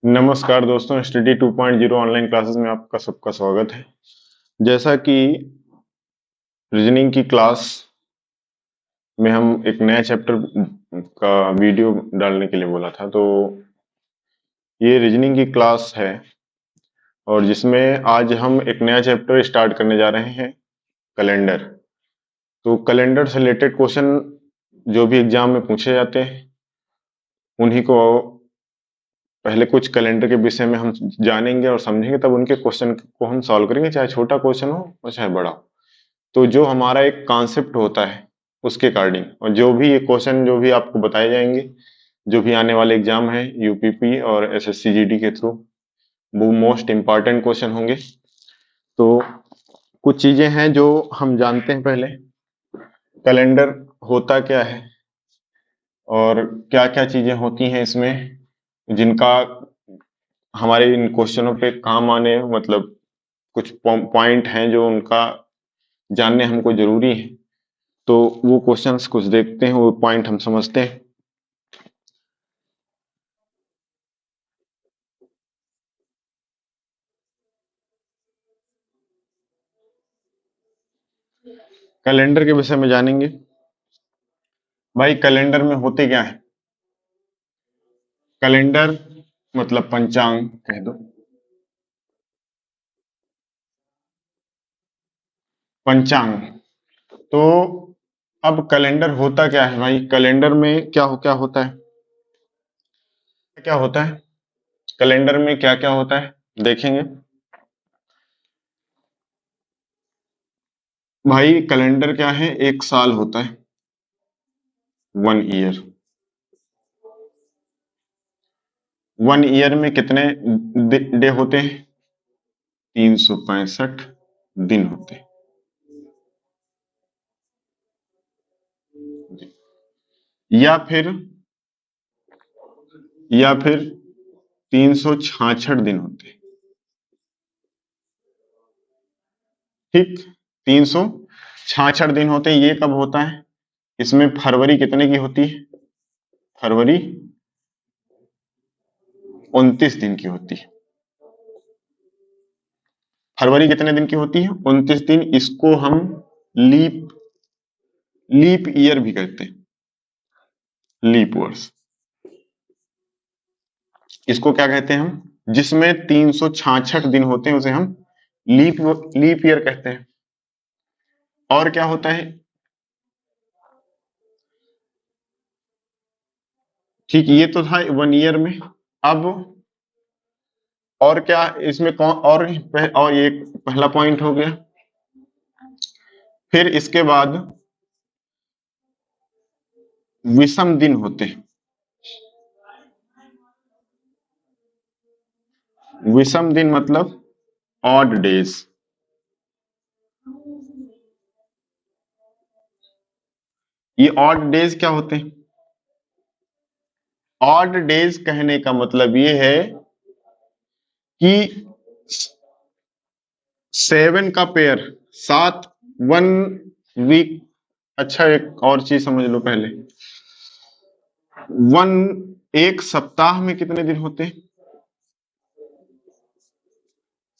नमस्कार दोस्तों, study 2.0 online classes में आपका सबका स्वागत है। जैसा कि रीजनिंग की क्लास में हम एक नया चैप्टर का वीडियो डालने के लिए बोला था, तो ये रीजनिंग की क्लास है और जिसमें आज हम एक नया चैप्टर स्टार्ट करने जा रहे हैं, कैलेंडर। तो कैलेंडर से रिलेटेड क्वेश्चन जो भी एग्जाम में पूछे जाते हैं उन्हीं को पहले कुछ कैलेंडर के विषय में हम जानेंगे और समझेंगे, तब उनके क्वेश्चन को हम सॉल्व करेंगे, चाहे छोटा क्वेश्चन हो और चाहे बड़ा हो। तो जो हमारा एक कॉन्सेप्ट होता है उसके अकॉर्डिंग, और जो भी ये क्वेश्चन जो भी आपको बताए जाएंगे, जो भी आने वाले एग्जाम है यूपीपी और एसएससी जीडी के थ्रू, वो मोस्ट इम्पॉर्टेंट क्वेश्चन होंगे। तो कुछ चीजें हैं जो हम जानते हैं। पहले कैलेंडर होता क्या है और क्या क्या चीजें होती हैं इसमें जिनका हमारे इन क्वेश्चनों पे काम आने, मतलब कुछ पॉइंट हैं जो उनका जानने हमको जरूरी है। तो वो क्वेश्चंस कुछ देखते हैं, वो पॉइंट हम समझते हैं। कैलेंडर के विषय में जानेंगे। भाई कैलेंडर में होते क्या है? कैलेंडर मतलब पंचांग कह दो। पंचांग। तो अब कैलेंडर होता क्या है भाई? कैलेंडर में क्या होता है? क्या होता है कैलेंडर में? क्या क्या होता है देखेंगे। भाई कैलेंडर क्या है? एक साल होता है, 1 ईयर। 1 ईयर में कितने डे होते हैं? 365 दिन होते हैं। या फिर 366 दिन होते हैं। ठीक, 366 दिन होते हैं। ये कब होता है? इसमें फरवरी कितने की होती है? फरवरी 29 दिन की होती है। फरवरी कितने दिन की होती है? 29 दिन। इसको हम लीप लीप ईयर भी कहते हैं, लीप वर्ष। इसको क्या कहते हैं हम? जिसमें 366 दिन होते हैं उसे हम लीप लीप ईयर कहते हैं। और क्या होता है? ठीक, ये तो था 1 ईयर में। अब और क्या इसमें कौन और ये पहला पॉइंट हो गया। फिर इसके बाद विषम दिन होते हैं। विषम दिन मतलब ऑड डेज। ये ऑड डेज क्या होते हैं? ऑड डेज कहने का मतलब ये है कि 7 का पेयर, 7, 1 वीक। अच्छा, एक और चीज समझ लो पहले। वन एक सप्ताह में कितने दिन होते हैं?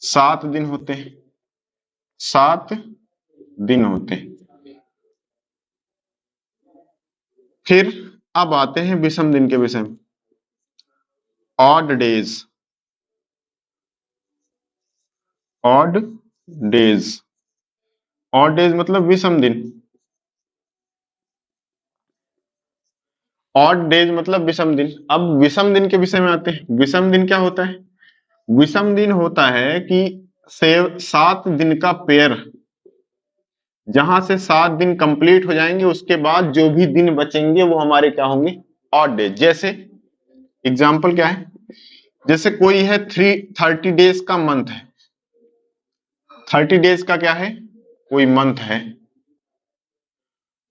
7 दिन होते हैं। 7 दिन होते हैं। फिर अब आते हैं विषम दिन के विषय में। Odd days. Odd days. Odd days मतलब विषम दिन। ऑड डेज मतलब विषम दिन। अब विषम दिन के विषय में आते हैं। विषम दिन क्या होता है? विषम दिन होता है कि 7 दिन का पेयर, जहां से 7 दिन कंप्लीट हो जाएंगे उसके बाद जो भी दिन बचेंगे वो हमारे क्या होंगे? Odd days. जैसे एग्जाम्पल क्या है? जैसे कोई है 30 डेज का मंथ है। 30 डेज का क्या है? कोई मंथ है।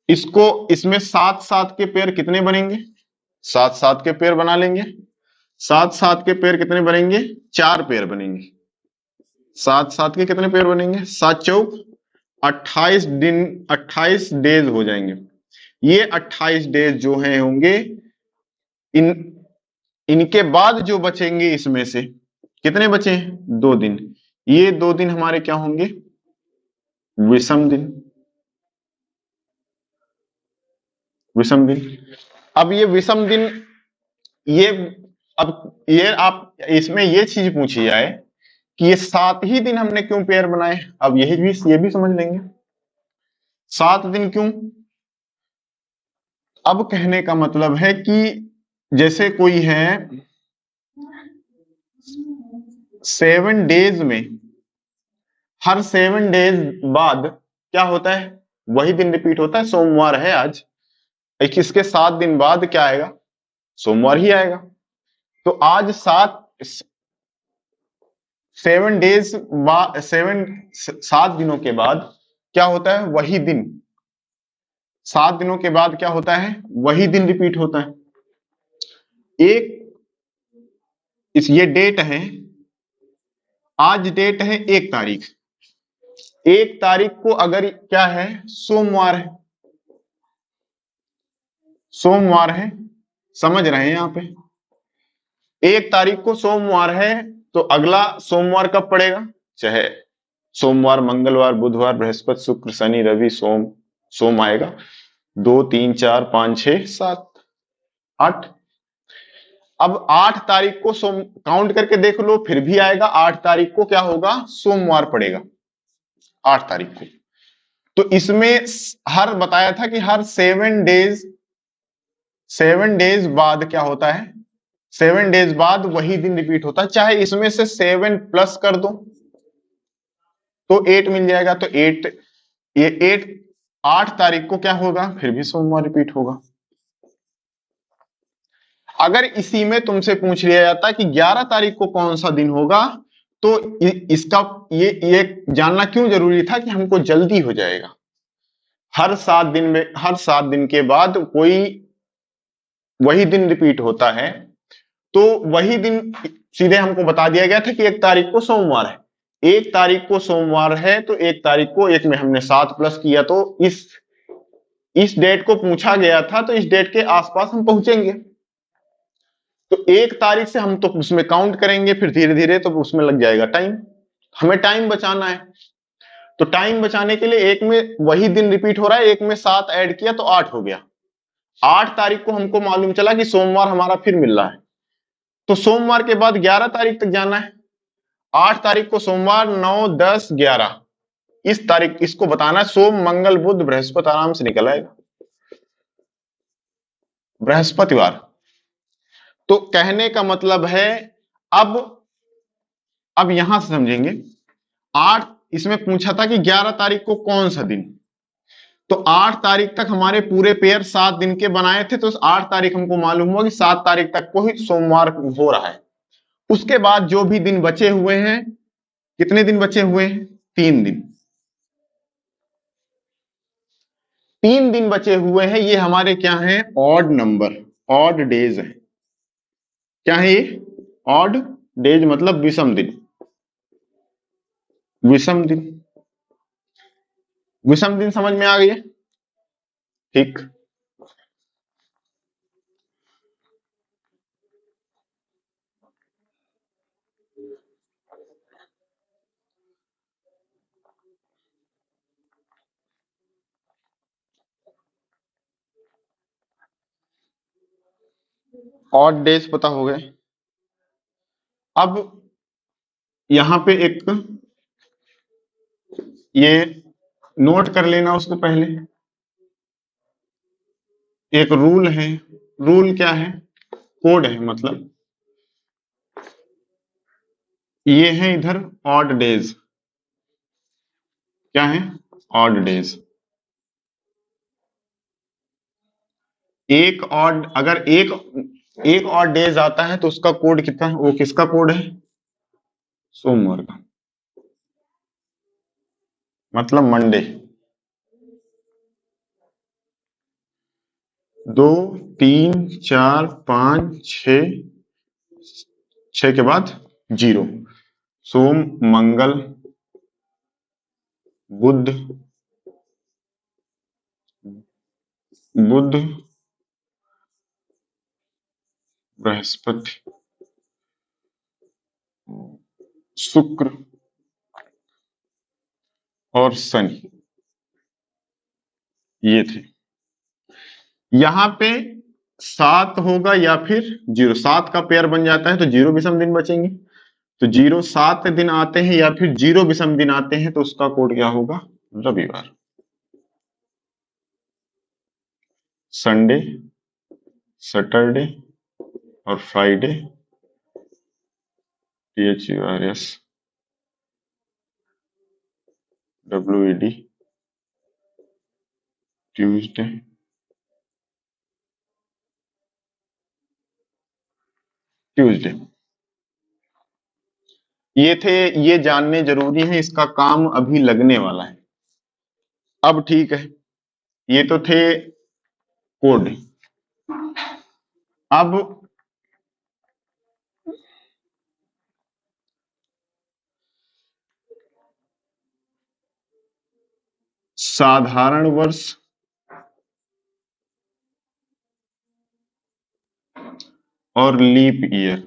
इसको इसमें 7 7 के पेयर कितने बनेंगे? 7 7 के पेयर बना लेंगे। 7 7 के पेयर कितने बनेंगे? 4 पेयर बनेंगे। 7 7 के कितने पेयर बनेंगे? 7 चौक 28 दिन, 28 डेज हो जाएंगे। ये 28 डेज जो हैं होंगे इन इनके बाद जो बचेंगे इसमें से कितने बचे हैं? 2 दिन। ये 2 दिन हमारे क्या होंगे? विषम दिन। विषम दिन। अब ये विषम दिन, ये अब ये आप इसमें ये चीज पूछी जाए कि ये 7 ही दिन हमने क्यों पेयर बनाए, अब ये भी समझ लेंगे 7 दिन क्यों। अब कहने का मतलब है कि जैसे कोई है 7 डेज में, हर 7 डेज बाद क्या होता है? वही दिन रिपीट होता है। सोमवार है आज, एक इसके 7 दिन बाद क्या आएगा? सोमवार ही आएगा। तो आज 7 दिनों के बाद क्या होता है? वही दिन। 7 दिनों के बाद क्या होता है? वही दिन रिपीट होता है। ये डेट है, आज डेट है 1 तारीख। 1 तारीख को अगर क्या है? सोमवार है। सोमवार है, समझ रहे हैं यहाँ पे? 1 तारीख को सोमवार है, तो अगला सोमवार कब पड़ेगा? चाहे सोमवार, मंगलवार, बुधवार, बृहस्पति, शुक्र, शनि, रवि, सोम आएगा। 2 3 4 5 6 7 8। अब 8 तारीख को सोम काउंट करके देख लो, फिर भी आएगा। 8 तारीख को क्या होगा? सोमवार पड़ेगा 8 तारीख को। तो इसमें हर बताया था कि हर 7 डेज बाद क्या होता है? 7 डेज बाद वही दिन रिपीट होता है। चाहे इसमें से 7 प्लस कर दो तो 8 मिल जाएगा। तो 8 को क्या होगा? फिर भी सोमवार रिपीट होगा। अगर इसी में तुमसे पूछ लिया जाता कि 11 तारीख को कौन सा दिन होगा, तो इसका ये जानना क्यों जरूरी था कि हमको जल्दी हो जाएगा। हर 7 दिन के बाद कोई वही दिन रिपीट होता है, तो वही दिन सीधे हमको बता दिया गया था कि 1 तारीख को सोमवार है। 1 तारीख को सोमवार है, तो 1 तारीख को एक में हमने 7 प्लस किया, तो इस डेट को पूछा गया था, तो इस डेट के आसपास हम पहुंचेंगे। तो 1 तारीख से हम तो उसमें काउंट करेंगे, फिर धीरे धीरे तो उसमें लग जाएगा टाइम। हमें टाइम बचाना है, तो टाइम बचाने के लिए एक में वही दिन रिपीट हो रहा है, एक में 7 ऐड किया तो 8 हो गया। 8 तारीख को हमको मालूम चला कि सोमवार हमारा फिर मिल रहा है, तो सोमवार के बाद 11 तारीख तक जाना है। 8 तारीख को सोमवार, 9 10 11, इस तारीख इसको बताना है। सोम मंगल बुध बृहस्पति आराम से निकल आएगा, बृहस्पतिवार। तो कहने का मतलब है, अब यहां से समझेंगे। 8 इसमें पूछा था कि 11 तारीख को कौन सा दिन, तो 8 तारीख तक हमारे पूरे पेयर 7 दिन के बनाए थे, तो 8 तारीख हमको मालूम हुआ कि 7 तारीख तक को ही सोमवार हो रहा है। उसके बाद जो भी दिन बचे हुए हैं, कितने दिन बचे हुए हैं? 3 दिन। 3 दिन बचे हुए हैं, ये हमारे क्या हैं? ऑड नंबर, ऑड डेज है। क्या है ये? ऑड डेज मतलब विषम दिन। विषम दिन, विषम दिन समझ में आ गई है? ठीक। ऑड डेज पता हो गए। अब यहां पे एक ये नोट कर लेना उसको पहले। एक रूल है। रूल क्या है? कोड है मतलब। ये है इधर ऑड डेज। क्या है? Odd days. एक ऑड, अगर एक ऑड डेज आता है तो उसका कोड कितना है? वो किसका कोड है? सोमवार का, मतलब मंडे। 2 3 4 5 6, 6 के बाद 0। सोम मंगल बुध, बुध बृहस्पति, शुक्र और शनि, ये थे। यहां पे 7 होगा या फिर 0, 7 का पेयर बन जाता है तो 0 विषम दिन बचेंगे। तो 0 7 दिन आते हैं या फिर 0 विषम दिन आते हैं तो उसका कोड क्या होगा? रविवार, संडे, सैटरडे और Friday, THURS WED, Tuesday, Tuesday. ये थे, ये जानने जरूरी है, इसका काम अभी लगने वाला है। अब ठीक है, ये तो थे कोड। अब साधारण वर्ष और लीप ईयर,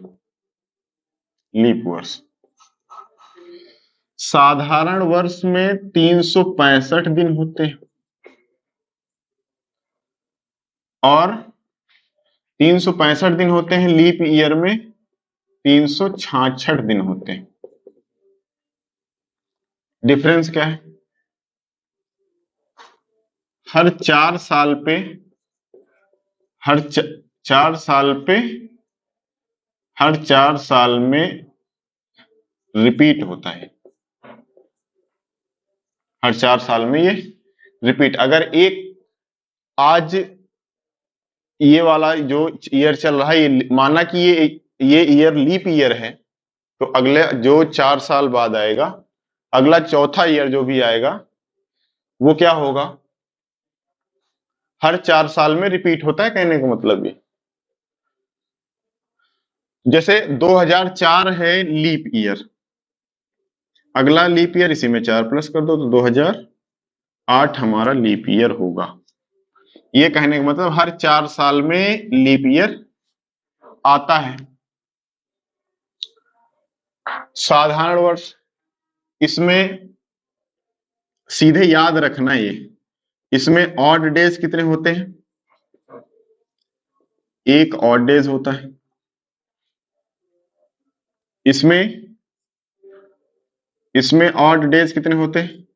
लीप वर्ष। साधारण वर्ष में 365 दिन होते हैं और 365 दिन होते हैं। लीप ईयर में 366 दिन होते हैं। डिफरेंस क्या है? हर 4 साल पे, हर 4 साल पे, हर 4 साल में रिपीट होता है। हर 4 साल में ये रिपीट। अगर एक आज ये वाला जो ईयर चल रहा है, ये माना कि ये ईयर लीप ईयर है, तो अगले जो 4 साल बाद आएगा, अगला चौथा ईयर जो भी आएगा वो क्या होगा? हर 4 साल में रिपीट होता है। कहने का मतलब ये, जैसे 2004 है लीप ईयर, अगला लीप ईयर इसी में 4 प्लस कर दो तो 2008 हमारा लीप ईयर होगा। ये कहने का मतलब हर 4 साल में लीप ईयर आता है। साधारण वर्ष, इसमें सीधे याद रखना, ये इसमें ऑड डेज कितने होते हैं? एक ऑड डेज होता है। इसमें ऑड डेज कितने होते हैं?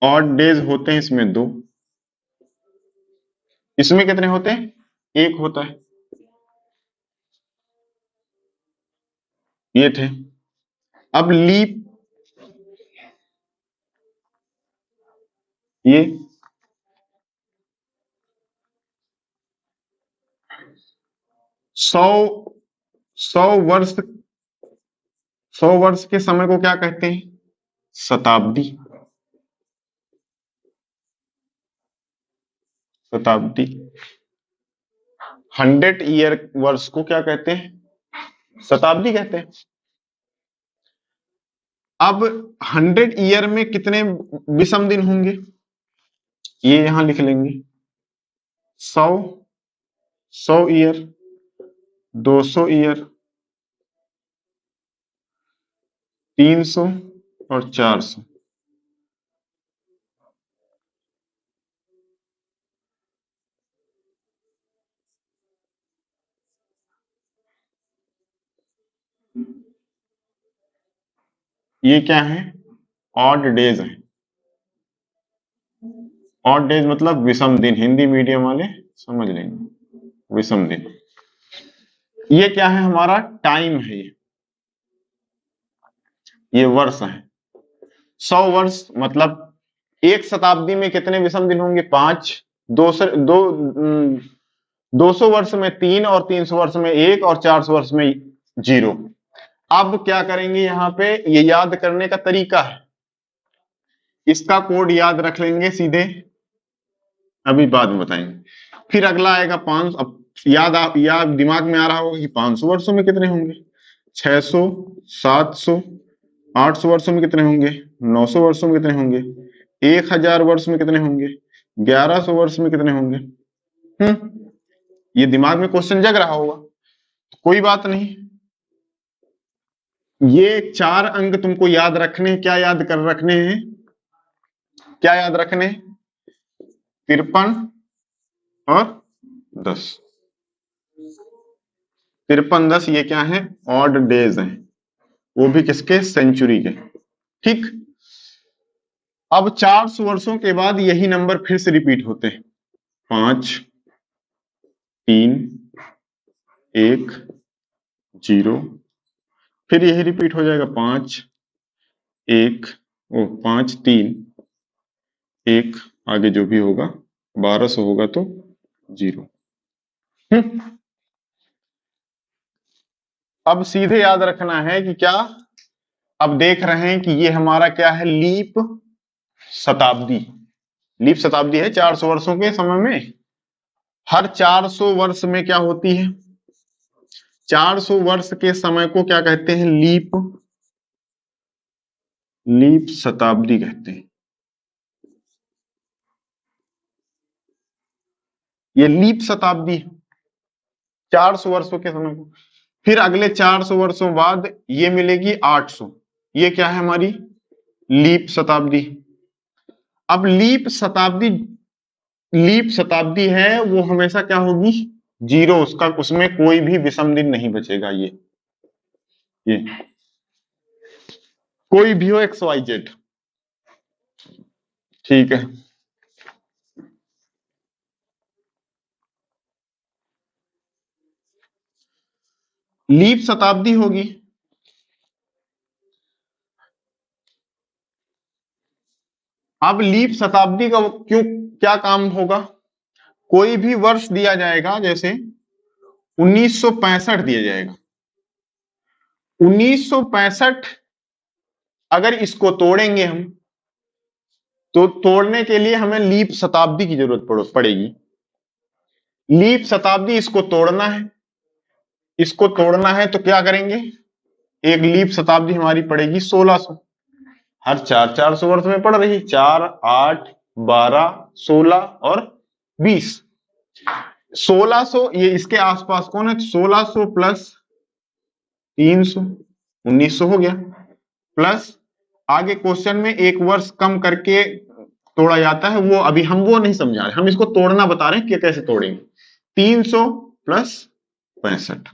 ऑड डेज होते हैं इसमें 2। इसमें कितने होते हैं? 1 होता है। ये थे। अब लीप, ये 100 वर्ष, 100 वर्ष के समय को क्या कहते हैं? शताब्दी। शताब्दी। 100 ईयर वर्ष को क्या कहते हैं? शताब्दी कहते हैं। अब 100 ईयर में कितने विषम दिन होंगे? ये यहां लिख लेंगे। 100, 100 ईयर, 200 ईयर, 300 और 400। ये क्या है? ऑड डेज है। ऑड डेज मतलब विषम दिन, हिंदी मीडियम वाले समझ लेंगे, विषम दिन। ये क्या है? हमारा टाइम है। ये वर्ष है। 100 वर्ष मतलब एक शताब्दी में कितने विषम दिन होंगे? 5। 200 वर्ष में 3 और 300 वर्ष में 1 और 400 वर्ष में 0। अब क्या करेंगे? यहां पे ये याद करने का तरीका है, इसका कोड याद रख लेंगे सीधे, अभी बाद में बताएंगे। फिर अगला आएगा 500। अब याद दिमाग में आ रहा होगा कि 500 वर्षों में कितने होंगे? 600, 700, 800 वर्षों में कितने होंगे? 900 वर्षों में कितने होंगे? 1000 वर्ष में कितने होंगे? 1100 वर्ष में कितने होंगे? ये दिमाग में क्वेश्चन जग रहा होगा, तो कोई बात नहीं। ये 4 अंक तुमको याद रखने हैं। क्या याद कर रखने हैं? क्या याद रखने हैं? 53 और 10। 53 10 ये क्या है? ऑड डेज हैं, वो भी किसके? सेंचुरी के। ठीक। अब 400 वर्षों के बाद यही नंबर फिर से रिपीट होते हैं। 5 3 1 0, फिर यही रिपीट हो जाएगा। 5 1 5 3 1, आगे जो भी होगा 1200 होगा तो 0। अब सीधे याद रखना है कि क्या, अब देख रहे हैं कि ये हमारा क्या है? लीप शताब्दी। लीप शताब्दी है 400 वर्षों के समय में। हर 400 वर्ष में क्या होती है? 400 वर्ष के समय को क्या कहते हैं? लीप शताब्दी कहते हैं। ये लीप शताब्दी 400 वर्षों के समय को। फिर अगले 400 वर्षों बाद ये मिलेगी 800। ये क्या है? हमारी लीप शताब्दी। अब लीप शताब्दी है वो हमेशा क्या होगी? 0। उसका, उसमें कोई भी विषम दिन नहीं बचेगा। ये कोई भी हो XYZ। ठीक है। लीप शताब्दी होगी। अब लीप शताब्दी का क्यों, क्या काम होगा? कोई भी वर्ष दिया जाएगा, जैसे 1965 दिया जाएगा। 1965 अगर इसको तोड़ेंगे हम, तो तोड़ने के लिए हमें लीप शताब्दी की जरूरत पड़ेगी। लीप शताब्दी इसको तोड़ना है। इसको तोड़ना है तो क्या करेंगे? एक लीप शताब्दी हमारी पड़ेगी 1600। हर 400 वर्ष में पड़ रही। 4 8 12 16 और 20। 1600 ये इसके आसपास कौन है? 1600 प्लस 300 1900 हो गया। प्लस आगे क्वेश्चन में एक वर्ष कम करके तोड़ा जाता है, वो अभी हम वो नहीं समझा रहे, हम इसको तोड़ना बता रहे हैं कि कैसे तोड़ेंगे। 300 प्लस 65।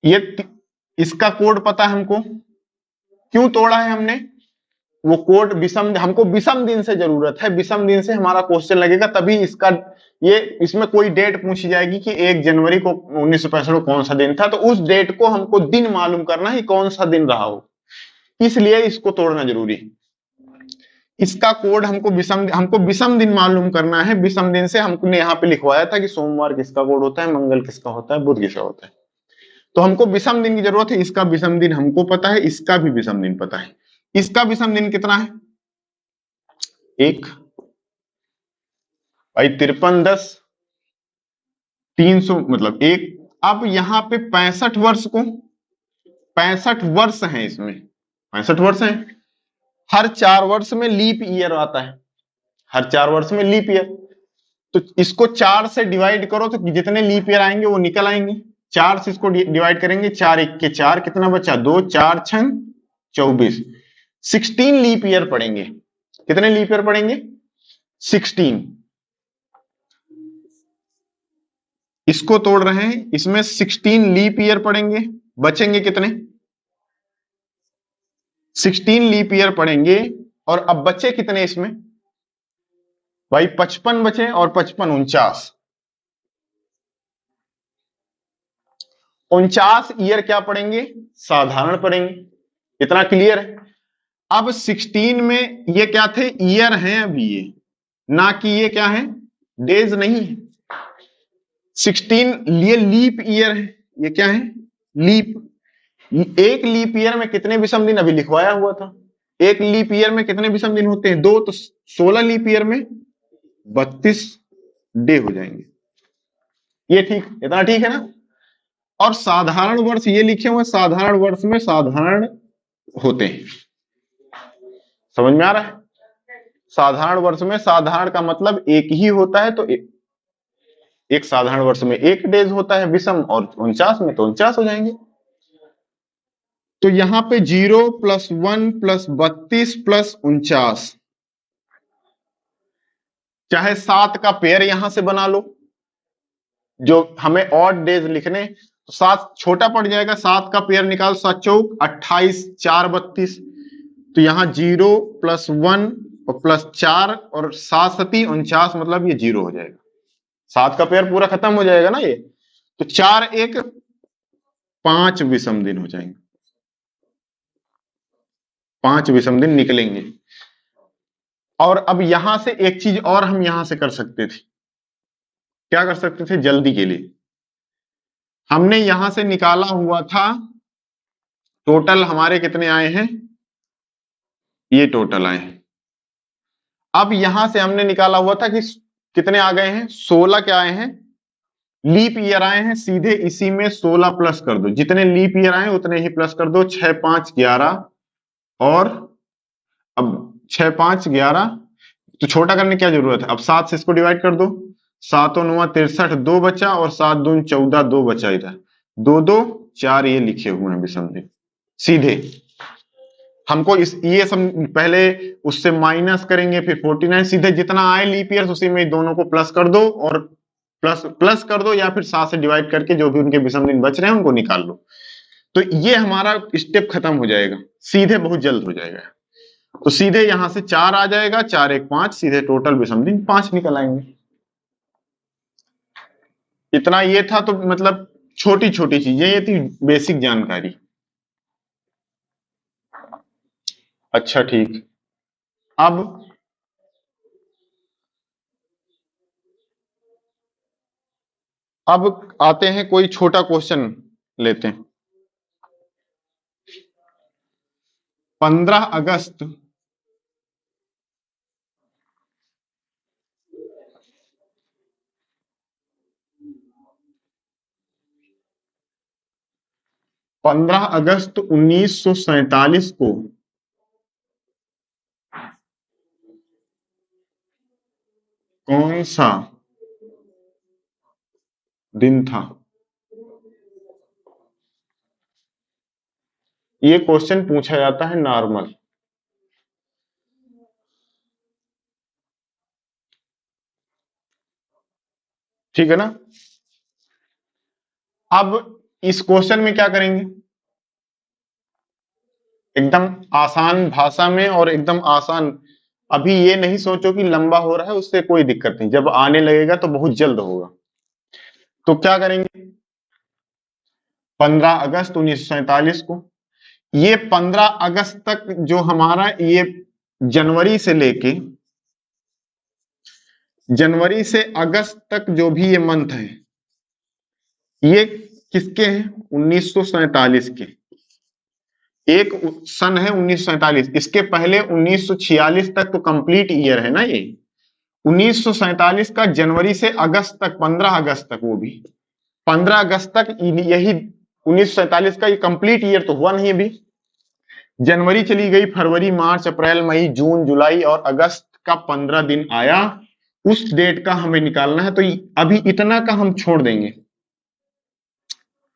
ये इसका कोड पता है हमको। क्यों तोड़ा है हमने? वो कोड विषम, हमको विषम दिन से जरूरत है। विषम दिन से हमारा क्वेश्चन लगेगा, तभी इसका, ये इसमें कोई डेट पूछी जाएगी कि 1 जनवरी को 1965 को कौन सा दिन था, तो उस डेट को हमको दिन मालूम करना है, कौन सा दिन रहा हो, इसलिए इसको तोड़ना जरूरी है। इसका कोड हमको विषम दिन मालूम करना है। विषम दिन से हमने यहाँ पे लिखवाया था कि सोमवार किसका कोड होता है, मंगल किसका होता है, बुध किसका होता है। तो हमको विषम दिन की जरूरत है। इसका विषम दिन हमको पता है, इसका भी विषम दिन पता है। इसका विषम दिन कितना है? 1 भाई 53 10 300 मतलब 1। अब यहाँ पे 65 वर्ष को, 65 वर्ष हैं इसमें, 65 वर्ष हैं। हर 4 वर्ष में लीप ईयर आता है। हर 4 वर्ष में लीप ईयर, तो इसको 4 से डिवाइड करो तो जितने लीप ईयर आएंगे वो निकल आएंगे। 4 से इसको डिवाइड करेंगे, 4 1 के 4, कितना बचा? 2 4 6 24। 16 लीप ईयर पड़ेंगे। कितने लीप ईयर पड़ेंगे? 16। इसको तोड़ रहे हैं, इसमें 16 लीप ईयर पड़ेंगे। बचेंगे कितने? 16 लीप ईयर पड़ेंगे। और अब बचे कितने इसमें भाई? 55 बचे, और 55 49। 49 ईयर क्या पड़ेंगे? साधारण पड़ेंगे। इतना क्लियर है? अब 16 में ये क्या थे? ईयर हैं अभी ये, ना कि ये क्या है? डेज नहीं है। 16 ये लीप ईयर है। ये क्या है? लीप। एक लीप ईयर में कितने विषम दिन? अभी लिखवाया हुआ था। एक लीप ईयर में कितने विषम दिन होते हैं? 2। तो 16 लीप ईयर में 32 डे हो जाएंगे। ये ठीक, इतना ठीक है ना? और साधारण वर्ष ये लिखे हुए, साधारण वर्ष में साधारण होते हैं। समझ में आ रहा है? साधारण वर्ष में साधारण का मतलब एक ही होता है, तो एक साधारण वर्ष में 1 डेज होता है विषम, और 49 में तो 49 हो जाएंगे। तो यहां पे 0 + 1 + 32 + 49, चाहे 7 का पेयर यहां से बना लो, जो हमें ऑड डेज लिखने, तो 7 छोटा पड़ जाएगा, 7 का पेयर निकाल, 7 चौक 28, 4 32, तो यहां 0 + 1 और +4 और 7 सती 49, मतलब ये 0 हो जाएगा। 7 का पेयर पूरा खत्म हो जाएगा ना ये, तो 4 1 5 विषम दिन हो जाएंगे, 5 विषम दिन निकलेंगे। और अब यहां से एक चीज और हम यहां से कर सकते थे, क्या कर सकते थे जल्दी के लिए, हमने यहां से निकाला हुआ था टोटल हमारे कितने आए हैं, ये टोटल आए हैं। अब यहां से हमने निकाला हुआ था कि कितने आ गए हैं, 16 क्या आए हैं, लीप ईयर आए हैं, सीधे इसी में 16 प्लस कर दो, जितने लीप ईयर आए उतने ही प्लस कर दो, 6 5 11, और अब 6 5 11, तो छोटा करने की क्या जरूरत है, अब 7 से इसको डिवाइड कर दो, 7 और 9 63, 2 बचा, और 7 दून 14, 2 बचा इधर, 2 2 4 ये लिखे हुए हैं विषम दिन सीधे। हमको इस ये सब पहले उससे माइनस करेंगे, फिर 49, सीधे जितना आए लीप ईयर उसी में दोनों को प्लस कर दो, और प्लस प्लस कर दो, या फिर 7 से डिवाइड करके जो भी उनके विषम दिन बच रहे हैं उनको निकाल लो। तो ये हमारा स्टेप खत्म हो जाएगा, सीधे बहुत जल्द हो जाएगा। तो सीधे यहां से 4 आ जाएगा, 4 1 5, सीधे टोटल विषम दिन 5 निकल आएंगे। इतना ये था, तो मतलब छोटी छोटी चीजें ये थी, बेसिक जानकारी। अच्छा ठीक, अब आते हैं, कोई छोटा क्वेश्चन लेते हैं। 15 अगस्त 1947 को कौन सा दिन था? ये क्वेश्चन पूछा जाता है नॉर्मल। ठीक है ना? अब इस क्वेश्चन में क्या करेंगे, एकदम आसान भाषा में और एकदम आसान। अभी ये नहीं सोचो कि लंबा हो रहा है, उससे कोई दिक्कत नहीं, जब आने लगेगा तो बहुत जल्द होगा। तो क्या करेंगे, 15 अगस्त 1947 को, ये 15 अगस्त तक जो हमारा ये जनवरी से अगस्त तक जो भी ये मंथ है, ये किसके हैं, 1947 के। एक सन है 1947, इसके पहले 1946 तक तो कंप्लीट ईयर है ना ये। 1947 का जनवरी से अगस्त तक, 15 अगस्त तक, वो भी 15 अगस्त तक, यही 1947 का ये कंप्लीट ईयर तो हुआ नहीं अभी। जनवरी चली गई, फरवरी मार्च अप्रैल मई जून जुलाई और अगस्त का 15 दिन आया, उस डेट का हमें निकालना है। तो अभी इतना का हम छोड़ देंगे,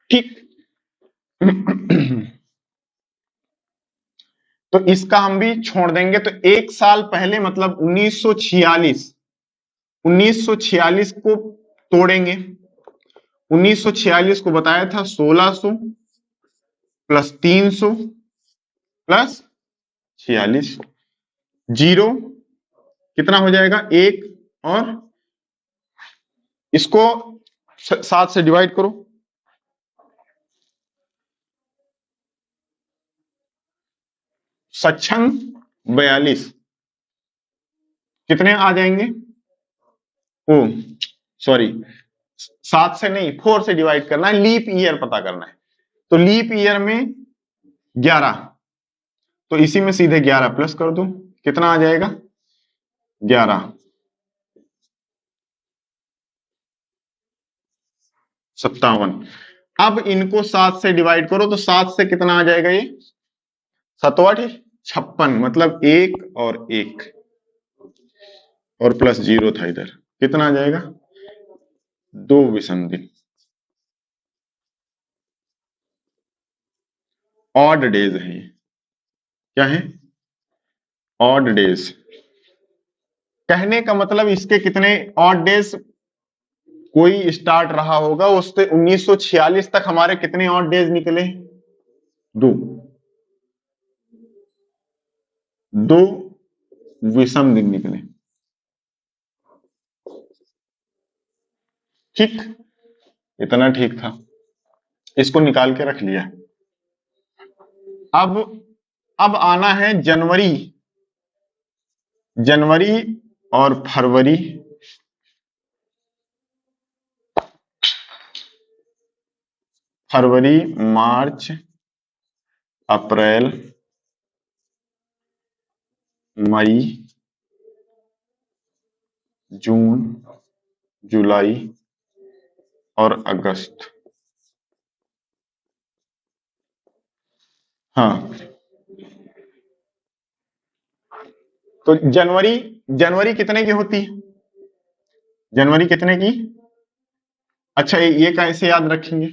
ठीक। तो इसका हम भी छोड़ देंगे। तो एक साल पहले मतलब 1946 को तोड़ेंगे। 1946 को बताया था 1600 + 300 + 46, जीरो कितना हो जाएगा, 1, और इसको 7 से डिवाइड करो, सक्षम 42 कितने आ जाएंगे, ओ सॉरी, 7 से नहीं 4 से डिवाइड करना है, लीप ईयर पता करना है। तो लीप ईयर में 11, तो इसी में सीधे 11 प्लस कर दो, कितना आ जाएगा, 11 57। अब इनको 7 से डिवाइड करो, तो 7 से कितना आ जाएगा, ये 7 8 56, मतलब 1 और 1 और +0 था इधर, कितना आ जाएगा, 2 विषम दिन। ऑड डेज है ये। क्या है? Odd days. कहने का मतलब इसके कितने ऑड डेज, कोई स्टार्ट रहा होगा उससे 1946 तक हमारे कितने ऑड डेज निकले? 2। 2 विषम दिन निकले। ठीक, इतना ठीक था, इसको निकाल के रख लिया। अब आना है जनवरी। जनवरी और फरवरी, फरवरी, मार्च, अप्रैल, मई, जून, जुलाई और अगस्त। हाँ, तो जनवरी, जनवरी कितने की होती है? जनवरी कितने की? अच्छा, ये कैसे याद रखेंगे?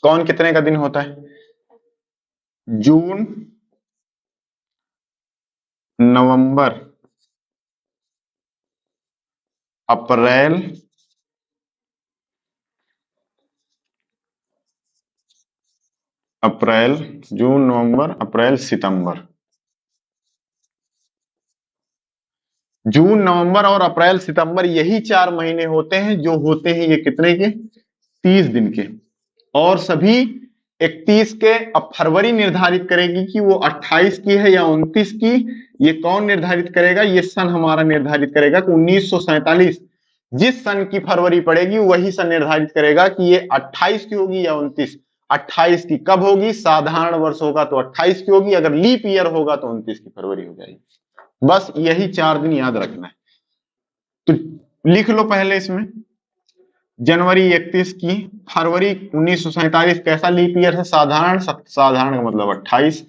कौन कितने का दिन होता है? जून, नवंबर, अप्रैल, अप्रैल, जून, नवंबर, अप्रैल, सितंबर। जून, नवंबर और अप्रैल, सितंबर, यही 4 महीने होते हैं जो होते हैं ये कितने के? 30 दिन के। और सभी 31 के। अब फरवरी निर्धारित करेगी कि वो 28 की है या 29 की। ये कौन निर्धारित करेगा? ये सन हमारा निर्धारित करेगा कि 1947 जिस सन की फरवरी पड़ेगी वही सन निर्धारित करेगा कि ये 28 की होगी या 29। 28 की कब होगी? साधारण वर्ष होगा तो 28 की होगी, अगर लीप ईयर होगा तो 29 की फरवरी हो जाएगी। बस यही 4 दिन याद रखना है। तो लिख लो पहले इसमें, जनवरी 31 की, फरवरी 1947 कैसा लीप ईयर है? साधारण। साधारण का मतलब 28।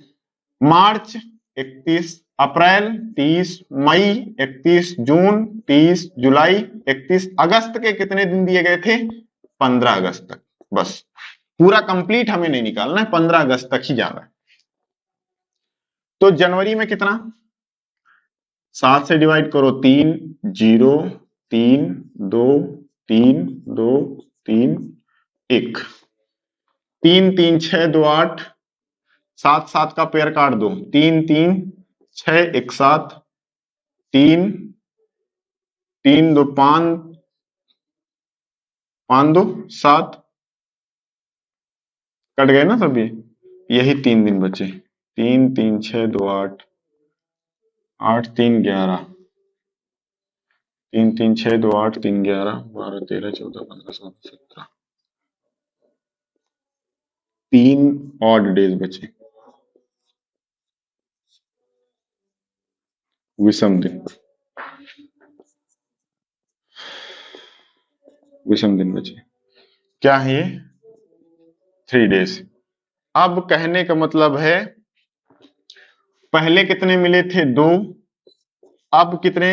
मार्च 31, अप्रैल 30, मई 31, जून 30, जुलाई 31, अगस्त के कितने दिन दिए गए थे? 15 अगस्त तक। बस पूरा कंप्लीट हमें नहीं निकालना है, 15 अगस्त तक ही जाना है। तो जनवरी में कितना? 7 से डिवाइड करो, 3, 0, 3, 2, 3, 2, 3, 1, 3, 3, 6, 2, 8, 7, 7 का पेयर काट दो, 3, 3, 6, 1, 7, 3, 3, 2, 5, 5, 2, 7, कट गए ना सभी। यही 3 दिन बचे। 3, 3, 6, 2, 8, 8, 3, 11, 3, 3, 6, 2, 8, 3, 11, 12, 13, 14, 15, 16, 17, 3 ऑड डेज बचे, विषम दिन। विषम दिन बचे। क्या है ये? 3 डेज। अब कहने का मतलब है पहले कितने मिले थे? 2। अब कितने?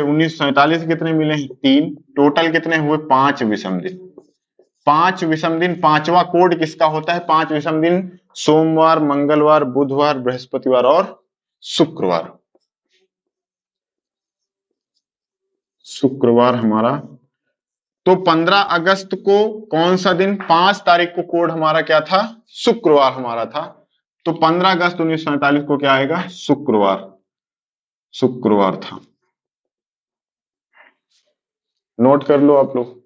1947 कितने मिले हैं? 3। टोटल कितने हुए? 5 विषम दिन। 5 विषम दिन। पांचवा कोड किसका होता है? 5 विषम दिन सोमवार, मंगलवार, बुधवार, बृहस्पतिवार और शुक्रवार। शुक्रवार हमारा। तो 15 अगस्त को कौन सा दिन? 5 तारीख को कोड हमारा क्या था? शुक्रवार हमारा था। तो 15 अगस्त 1947 को क्या आएगा? शुक्रवार। शुक्रवार था। नोट कर लो आप लोग।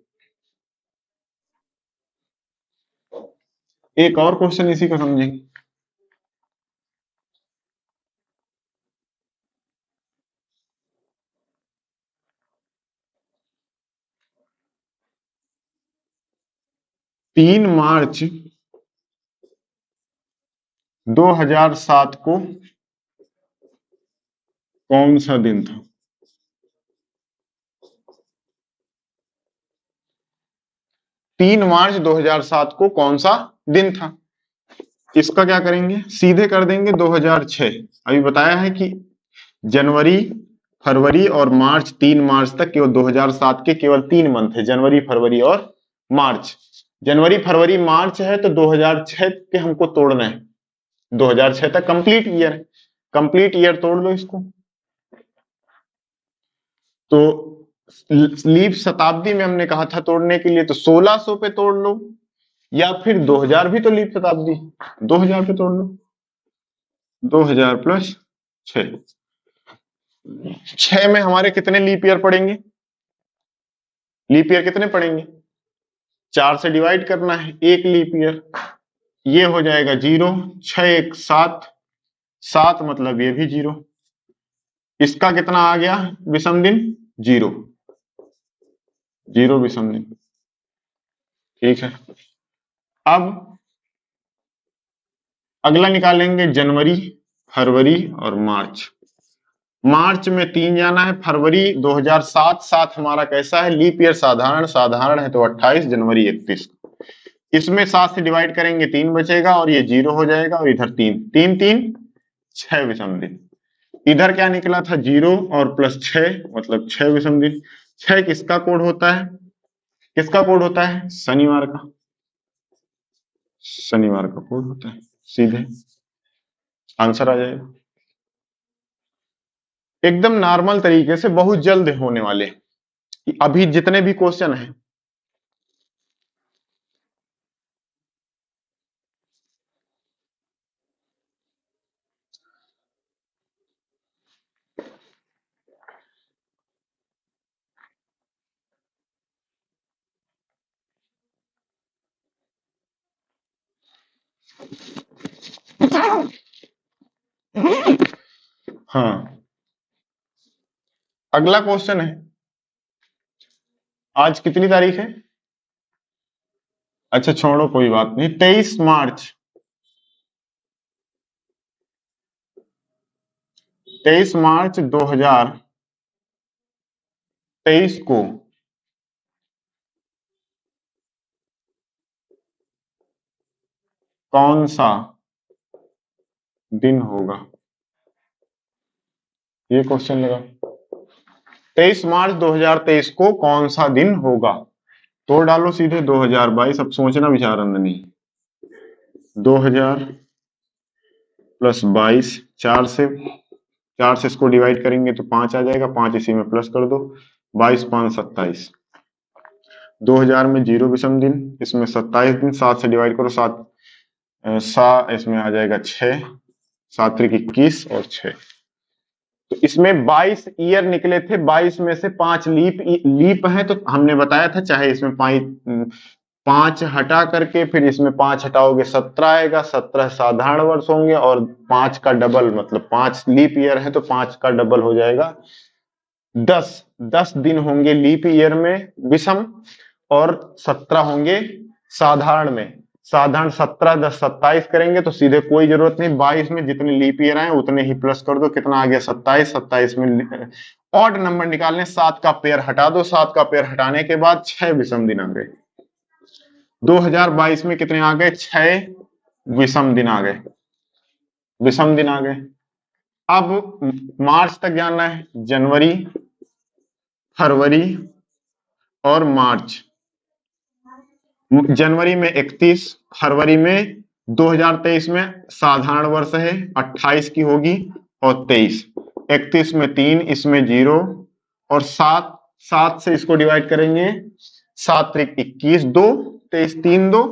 एक और क्वेश्चन इसी को समझेंगे। तीन मार्च 2007 को कौन सा दिन था? 3 मार्च 2007 को कौन सा दिन था? इसका क्या करेंगे? सीधे कर देंगे 2006। अभी बताया है कि जनवरी, फरवरी और मार्च, 3 मार्च तक केवल 2007 के केवल 3 मंथ है, जनवरी फरवरी और मार्च। जनवरी फरवरी मार्च है तो 2006 के हमको तोड़ना है, 2006 तक कंप्लीट ईयर है, कंप्लीट ईयर तोड़ लो इसको। तो लीप शताब्दी में हमने कहा था तोड़ने के लिए, तो 1600 पे तोड़ लो, या फिर 2000 भी तो लीप शताब्दी, 2000 पे तोड़ लो, 2000 प्लस 6, 6 में हमारे कितने लीप ईयर पड़ेंगे, लीप ईयर कितने पड़ेंगे, 4 से डिवाइड करना है, एक लीप ईयर, ये हो जाएगा 0, 6 1 7, 7 मतलब ये भी 0, इसका कितना आ गया विषम दिन, 0, 0 विषम दिन। ठीक है, अब अगला निकालेंगे जनवरी फरवरी और मार्च। मार्च में 3 जाना है, फरवरी 2007, 7 हमारा कैसा है, लीप ईयर साधारण, साधारण है तो 28, जनवरी 31, इसमें 7 से डिवाइड करेंगे 3 बचेगा और ये 0 हो जाएगा, और इधर 3, 3 3 6 विषम दिन। इधर क्या निकला था, 0 और प्लस 6 मतलब 6 विषम दिन। 6 किसका कोड होता है, किसका कोड होता है, शनिवार का, शनिवार का कोड होता है, सीधे आंसर आ जाएगा। एकदम नॉर्मल तरीके से, बहुत जल्द होने वाले अभी जितने भी क्वेश्चन हैं। हाँ, अगला क्वेश्चन है, आज कितनी तारीख है, अच्छा छोड़ो कोई बात नहीं, 23 मार्च, 23 मार्च 2023 को कौन सा दिन होगा, ये क्वेश्चन लगा। 23 मार्च 2023 को कौन सा दिन होगा, तो डालो सीधे 2022, अब सोचना विचारना नहीं, 2000 प्लस 22, 4 से इसको डिवाइड करेंगे तो 5 आ जाएगा, 5 इसी में प्लस कर दो, 22 5 27, 2000 में 0 विषम दिन, इसमें 27 दिन, 7 से डिवाइड करो, 7 इसमें आ जाएगा 6, 7 त्रिक 21 और 6, तो इसमें 22 ईयर निकले थे, 22 में से 5 लीप है, तो हमने बताया था चाहे इसमें 5 हटा करके फिर इसमें 5 हटाओगे 17 आएगा, 17 साधारण वर्ष होंगे, और 5 का डबल मतलब 5 लीप ईयर है तो 5 का डबल हो जाएगा 10, 10 दिन होंगे लीप ईयर में विषम, और 17 होंगे साधारण में, साधारण 17 10 27 करेंगे तो सीधे कोई जरूरत नहीं, 22 में जितने लीप ईयर आए उतने ही प्लस कर दो, कितना आ गया 27, 27 में ऑड नंबर निकालने, 7 का पेयर हटा दो, 7 का पेयर हटाने के बाद 6 विषम दिन आ गए, 2022 में कितने आ गए, 6 विषम दिन आ गए, विषम दिन आ गए। अब मार्च तक जाना है, जनवरी फरवरी और मार्च, जनवरी में 31, फरवरी में 2023 में साधारण वर्ष है 28 की होगी, और 23, 31 में 3, इसमें 0, और 7, 7 से इसको डिवाइड करेंगे, 7 त्रिक 21, 2 23 3 2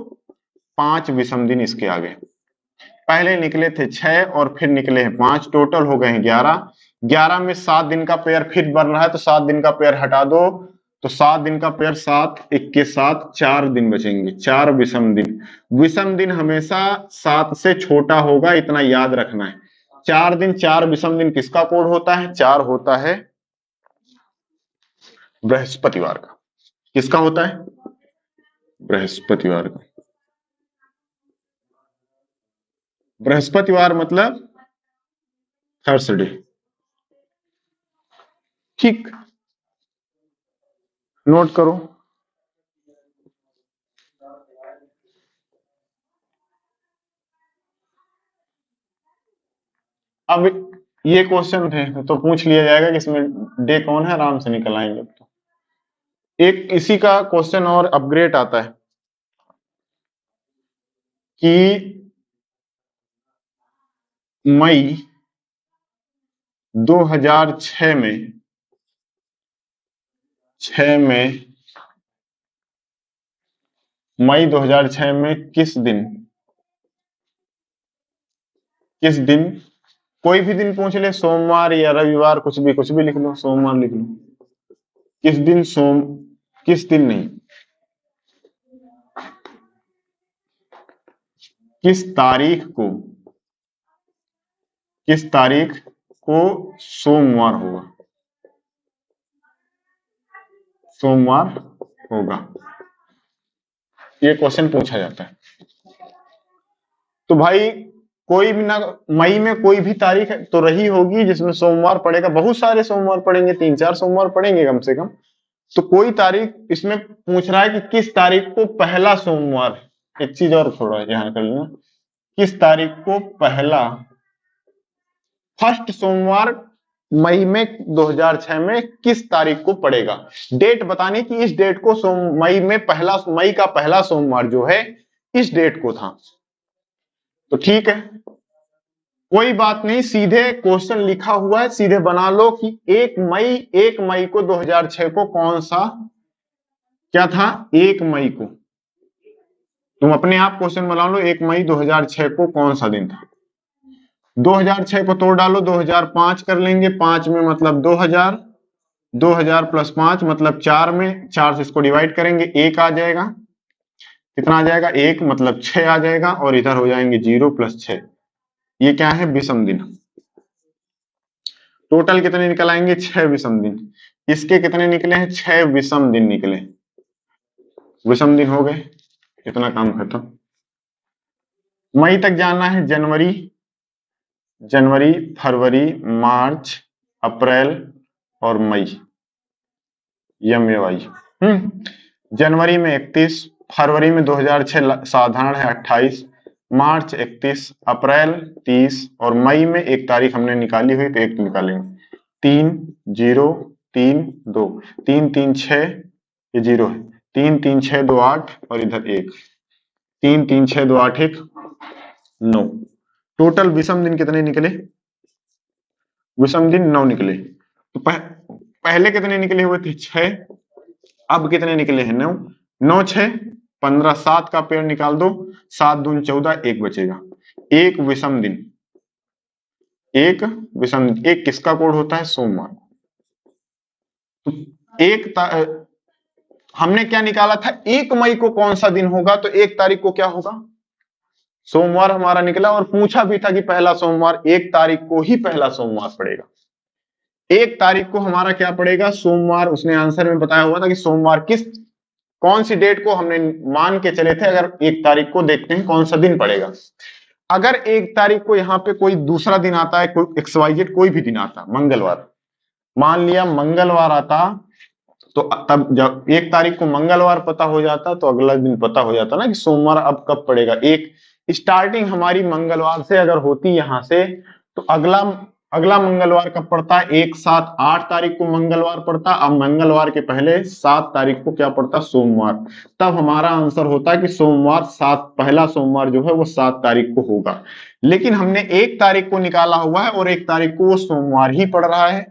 5 विषम दिन इसके आगे, पहले निकले थे 6 और फिर निकले हैं 5, टोटल हो गए हैं 11, 11 में 7 दिन का पेयर फिर बन रहा है तो 7 दिन का पेयर हटा दो, तो 7 दिन का पेयर 7 1 के 7, 4 दिन बचेंगे, 4 विषम दिन। विषम दिन हमेशा 7 से छोटा होगा, इतना याद रखना है। 4 दिन 4 विषम दिन किसका कोड होता है, 4 होता है बृहस्पतिवार का, किसका होता है, बृहस्पतिवार का, बृहस्पतिवार मतलब थर्सडे, ठीक, नोट करो। अब ये क्वेश्चन थे तो पूछ लिया जाएगा कि इसमें डे कौन है, आराम से निकल आएंगे। तो एक इसी का क्वेश्चन और अपग्रेड आता है कि मई 2006 में 6 में मई 2006 में किस दिन, कोई भी दिन पूछ ले, सोमवार या रविवार, कुछ भी लिख लो, सोमवार लिख लो, किस दिन किस दिन नहीं, किस तारीख को, किस तारीख को सोमवार होगा, सोमवार होगा, ये क्वेश्चन पूछा जाता है। तो भाई कोई भी ना, मई में कोई भी तारीख तो रही होगी जिसमें सोमवार पड़ेगा, बहुत सारे सोमवार पड़ेंगे, 3-4 सोमवार पड़ेंगे कम से कम। तो कोई तारीख इसमें पूछ रहा है कि किस तारीख को पहला सोमवार, एक चीज और थोड़ा ध्यान कर लेना, किस तारीख को पहला, फर्स्ट सोमवार मई में 2006 में किस तारीख को पड़ेगा, डेट बतानी कि इस डेट को मई में मई का पहला सोमवार जो है इस डेट को था। तो ठीक है, कोई बात नहीं, सीधे क्वेश्चन लिखा हुआ है, सीधे बना लो कि 1 मई को 2006 को कौन सा क्या था, 1 मई को, तुम अपने आप क्वेश्चन बना लो, 1 मई 2006 को कौन सा दिन था। 2006 को तोड़ डालो, 2005 कर लेंगे, 5 में मतलब 2000, 2000 प्लस 5 मतलब 4 में, 4 से इसको डिवाइड करेंगे, 1 आ जाएगा, कितना आ जाएगा 1 मतलब 6 आ जाएगा, और इधर हो जाएंगे 0 प्लस 6, ये क्या है, विषम दिन। टोटल कितने निकल आएंगे, 6 विषम दिन। इसके कितने निकले हैं, 6 विषम दिन निकले, विषम दिन हो गए, इतना काम खत्म। मई तक जाना है, जनवरी, जनवरी, फरवरी, मार्च, अप्रैल और मई, MAY। जनवरी में 31, फरवरी में 2006 साधारण है 28, मार्च 31, अप्रैल 30 और मई में एक तारीख हमने निकाली हुई तो एक निकालेंगे, 3 0 3 2, 3 3 6, ये 0 है, 3 3 6 2 8 और इधर 1, 3 3 6 2 8 1 9। टोटल विषम दिन कितने निकले, विषम दिन 9 निकले। तो पहले कितने निकले हुए थे, 6, अब कितने निकले हैं, 9, 9 6 15, 7 का पेड़ निकाल दो, 7 दूनी 14, 1 बचेगा, एक विषम दिन, एक विषम दिन। एक किसका कोड होता है, सोमवार। तो हमने क्या निकाला था, 1 मई को कौन सा दिन होगा, तो 1 तारीख को क्या होगा, सोमवार हमारा निकला, और पूछा भी था कि पहला सोमवार, 1 तारीख को ही पहला सोमवार पड़ेगा, 1 तारीख को हमारा क्या पड़ेगा, सोमवार। उसने आंसर में बताया हुआ था कि सोमवार कौन सी डेट को हमने मान के चले थे, अगर 1 तारीख को देखते हैं कौन सा दिन पड़ेगा। अगर 1 तारीख को यहाँ पे कोई दूसरा दिन आता है, कोई XYZ कोई भी दिन आता, मंगलवार, मान लिया मंगलवार आता, तो तब जब 1 तारीख को मंगलवार पता हो जाता तो अगला दिन पता हो जाता ना कि सोमवार अब कब पड़ेगा। एक स्टार्टिंग हमारी मंगलवार से अगर होती यहां से, तो अगला अगला मंगलवार कब पड़ता है, 1 7 8 तारीख को मंगलवार पड़ता, अब मंगलवार के पहले 7 तारीख को क्या पड़ता, सोमवार। तब हमारा आंसर होता है कि सोमवार पहला सोमवार जो है वो 7 तारीख को होगा। लेकिन हमने 1 तारीख को निकाला हुआ है और 1 तारीख को वो सोमवार ही पड़ रहा है,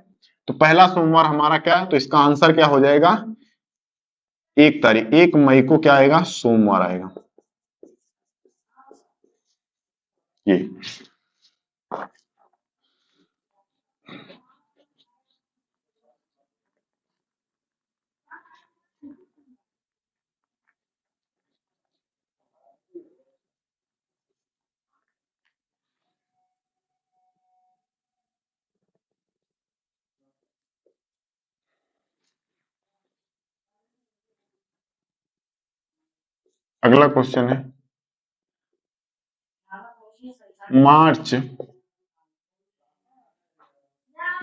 तो पहला सोमवार हमारा क्या है, तो इसका आंसर क्या हो जाएगा, 1 तारीख, 1 मई को क्या आएगा, सोमवार आएगा। ये अगला क्वेश्चन है, मार्च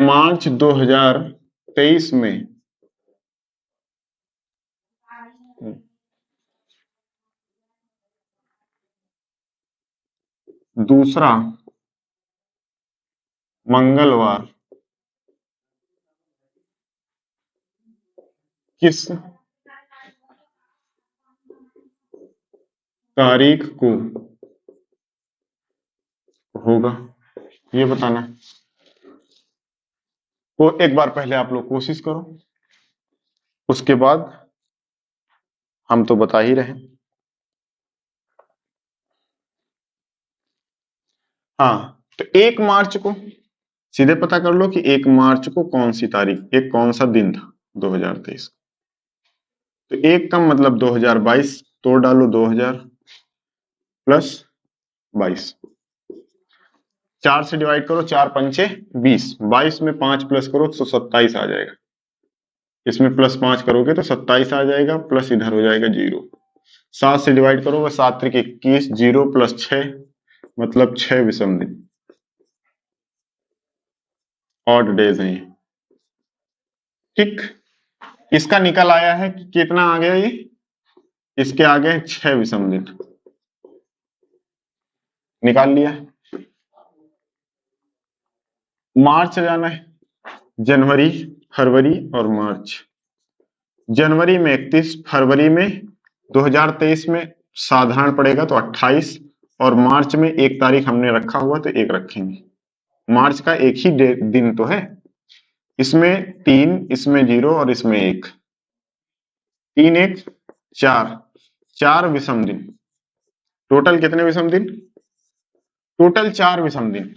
मार्च 2023 में दूसरा मंगलवार किस तारीख को होगा, ये बताना है। तो एक बार पहले आप लोग कोशिश करो, उसके बाद हम तो बता ही रहे। हाँ, तो 1 मार्च को सीधे पता कर लो कि 1 मार्च को कौन सी तारीख, एक कौन सा दिन था 2023। तो 1 का मतलब 2022, तोड़ डालो 2000 प्लस 22, 4 से डिवाइड करो, 4 पंचे 20, 22 में 5 प्लस करो तो 27 आ जाएगा। इसमें प्लस 5 करोगे तो 27 आ जाएगा, प्लस इधर हो जाएगा 0। 7 से डिवाइड करो, 7 त्रिक 21, 0 प्लस 6 मतलब 6 विषम दिन, ऑड डेज हैं ये। ठीक, इसका निकल आया है कि कितना आ गया ये, इसके आगे 6 विषम दिन निकाल लिया। मार्च जाना है, जनवरी, फरवरी और मार्च। जनवरी में 31, फरवरी में 2023 में साधारण पड़ेगा तो 28, और मार्च में 1 तारीख हमने रखा हुआ तो 1 रखेंगे। मार्च का एक ही दिन तो है, इसमें 3, इसमें 0 और इसमें 1, 3 1 4, 4 विषम दिन। टोटल कितने विषम दिन? टोटल 4 विषम दिन।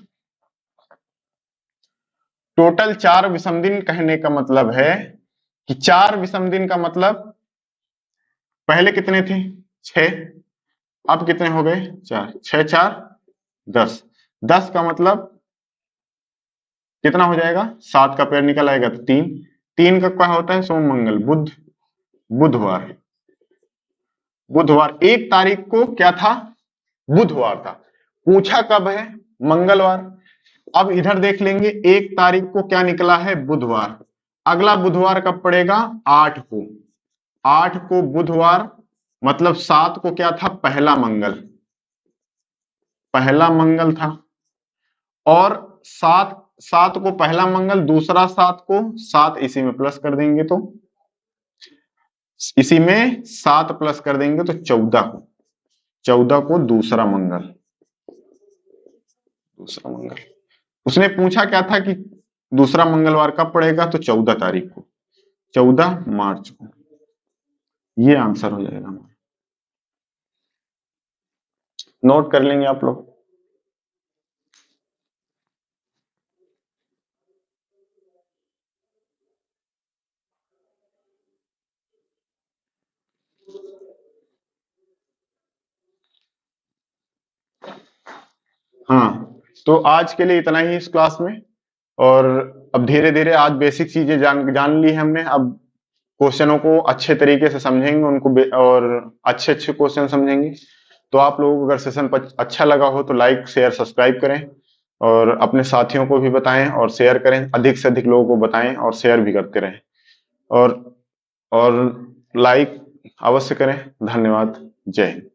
टोटल 4 विषम दिन कहने का मतलब है कि 4 विषम दिन का मतलब पहले कितने थे? 6, अब कितने हो गए? 4, 6 4 10, 10 का मतलब कितना हो जाएगा? 7 का पेड़ निकल आएगा तो 3, 3 का क्या होता है? सोम मंगल बुध, बुधवार। बुधवार 1 तारीख को क्या था? बुधवार था। पूछा कब है? मंगलवार। अब इधर देख लेंगे, 1 तारीख को क्या निकला है? बुधवार। अगला बुधवार कब पड़ेगा? 8 को। 8 को बुधवार मतलब 7 को क्या था? पहला मंगल, पहला मंगल था। और 7 को पहला मंगल, दूसरा 7 को 7 इसी में प्लस कर देंगे तो इसी में 7 प्लस कर देंगे तो 14 को दूसरा मंगल, दूसरा मंगल। उसने पूछा क्या था कि दूसरा मंगलवार कब पड़ेगा? तो 14 तारीख को, 14 मार्च को। ये आंसर हो जाएगा हमारा। नोट कर लेंगे आप लोग। हाँ, तो आज के लिए इतना ही इस क्लास में। और अब धीरे धीरे आज बेसिक चीजें जान ली हमने। अब क्वेश्चनों को अच्छे तरीके से समझेंगे उनको, और अच्छे अच्छे क्वेश्चन समझेंगे। तो आप लोगों को अगर सेशन अच्छा लगा हो तो लाइक शेयर सब्सक्राइब करें, और अपने साथियों को भी बताएं और शेयर करें, अधिक से अधिक लोगों को बताएं और शेयर भी करते रहें, और लाइक अवश्य करें। धन्यवाद। जय हिंद।